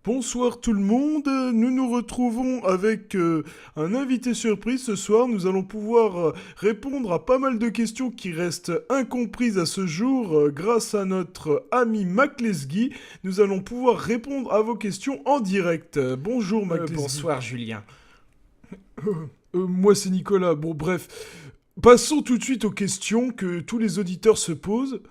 Bonsoir tout le monde, nous nous retrouvons avec un invité surprise ce soir. Nous allons pouvoir répondre à pas mal de questions qui restent incomprises à ce jour. Grâce à notre ami Mac Lesguy, nous allons pouvoir répondre à vos questions en direct. Bonjour Mac Lesguy. Bonsoir Julien. Moi c'est Nicolas. Bon bref, passons tout de suite aux questions que tous les auditeurs se posent.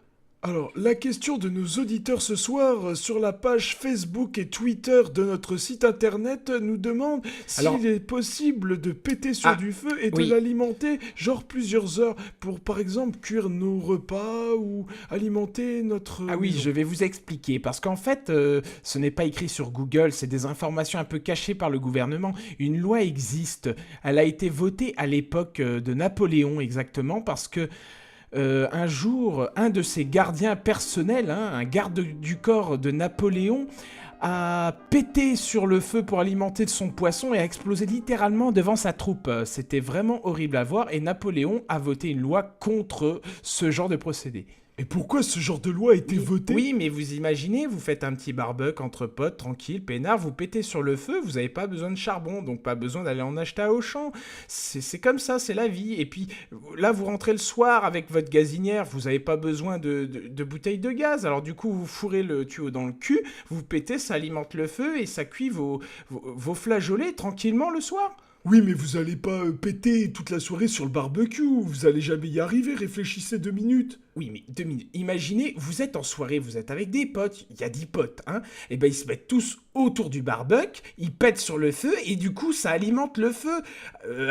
Alors, la question de nos auditeurs ce soir sur la page Facebook et Twitter de notre site internet nous demande s'il est possible de péter sur du feu et de l'alimenter genre plusieurs heures pour par exemple cuire nos repas ou alimenter notre... Ah oui, je vais vous expliquer parce qu'en fait, ce n'est pas écrit sur Google, c'est des informations un peu cachées par le gouvernement. Une loi existe, elle a été votée à l'époque de Napoléon exactement parce que un jour, un de ses gardiens personnels, un garde du corps de Napoléon, a pété sur le feu pour alimenter son poisson et a explosé littéralement devant sa troupe. C'était vraiment horrible à voir et Napoléon a voté une loi contre ce genre de procédé. Et pourquoi ce genre de loi a été votée ? Oui, mais vous imaginez, vous faites un petit barbecue entre potes, tranquille, peinard, vous pétez sur le feu, vous n'avez pas besoin de charbon, donc pas besoin d'aller en acheter à Auchan. C'est comme ça, c'est la vie. Et puis là, vous rentrez le soir avec votre gazinière, vous n'avez pas besoin de bouteilles de gaz. Alors du coup, vous fourrez le tuyau dans le cul, vous pétez, ça alimente le feu et ça cuit vos flageolets tranquillement le soir. Oui, mais vous allez pas péter toute la soirée sur le barbecue, vous allez jamais y arriver, réfléchissez 2 minutes. Oui, mais 2 minutes. Imaginez, vous êtes en soirée, vous êtes avec des potes, il y a 10 potes, hein. Et ben ils se mettent tous autour du barbecue, ils pètent sur le feu et du coup ça alimente le feu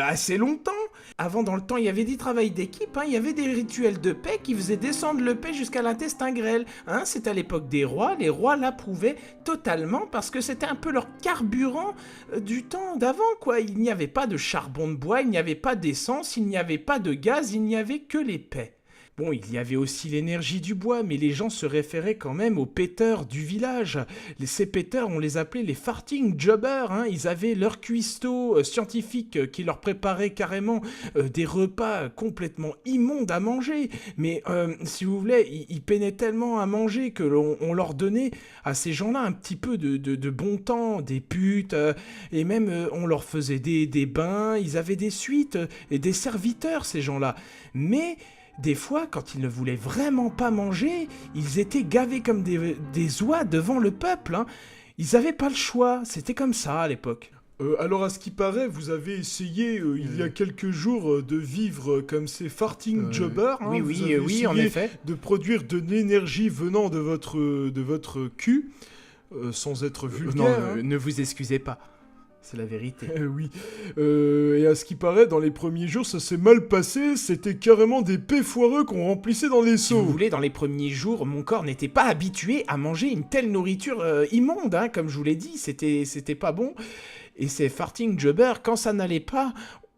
assez longtemps. Avant, dans le temps, il y avait des travails d'équipe, hein, il y avait des rituels de paix qui faisaient descendre le paix jusqu'à l'intestin grêle. Hein, c'est à l'époque des rois, les rois l'approuvaient totalement parce que c'était un peu leur carburant du temps d'avant, quoi. Il n'y avait pas de charbon de bois, il n'y avait pas d'essence, il n'y avait pas de gaz, il n'y avait que les paix. Bon, il y avait aussi l'énergie du bois, mais les gens se référaient quand même aux péteurs du village. Ces péteurs, on les appelait les farting jobbers, hein. Ils avaient leur cuistot scientifique qui leur préparait carrément des repas complètement immondes à manger. Mais si vous voulez, ils peinaient tellement à manger que on leur donnait à ces gens-là un petit peu de bon temps, des putes, et même on leur faisait des bains, ils avaient des suites et des serviteurs, ces gens-là. Mais... des fois, quand ils ne voulaient vraiment pas manger, ils étaient gavés comme des oies devant le peuple. Hein. Ils n'avaient pas le choix, c'était comme ça à l'époque. Alors à ce qui paraît, vous avez essayé il y a quelques jours de vivre comme ces farting jobbers. Hein. Oui, en effet. De produire de l'énergie venant de votre cul, sans être vulgaire. Non, ne vous excusez pas. C'est la vérité. Oui. Et à ce qui paraît, dans les premiers jours, ça s'est mal passé. C'était carrément des pets foireux qu'on remplissait dans les seaux. Si vous voulez, dans les premiers jours, mon corps n'était pas habitué à manger une telle nourriture immonde, hein, comme je vous l'ai dit. C'était pas bon. Et ces farting jobbers, quand ça n'allait pas...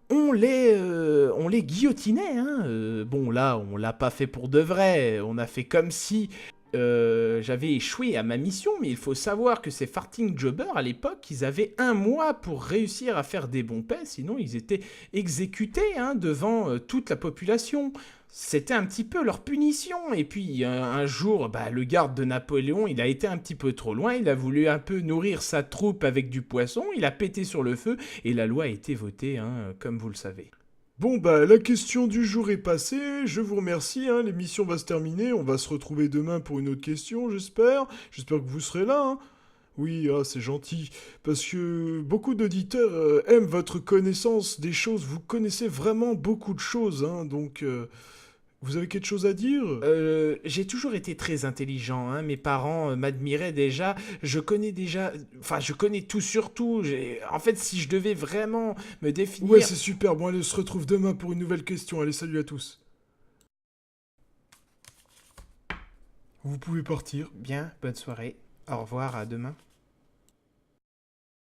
on les guillotinait. Hein. Bon, là, on l'a pas fait pour de vrai. On a fait comme si... j'avais échoué à ma mission, mais il faut savoir que ces farting jobbers, à l'époque, ils avaient 1 mois pour réussir à faire des bons paix, sinon ils étaient exécutés devant toute la population. C'était un petit peu leur punition. Et puis un jour, le garde de Napoléon, il a été un petit peu trop loin, il a voulu un peu nourrir sa troupe avec du poisson, il a pété sur le feu, et la loi a été votée, comme vous le savez. Bon la question du jour est passée, je vous remercie, l'émission va se terminer, on va se retrouver demain pour une autre question, j'espère que vous serez là, hein. Oui, c'est gentil, parce que beaucoup d'auditeurs aiment votre connaissance des choses, vous connaissez vraiment beaucoup de choses, hein, donc... vous avez quelque chose à dire ? J'ai toujours été très intelligent, hein. Mes parents m'admiraient déjà, je connais tout sur tout. En fait, si je devais vraiment me définir... Ouais, c'est super, bon allez, on se retrouve demain pour une nouvelle question, allez, salut à tous. Vous pouvez partir. Bien, bonne soirée, au revoir, à demain.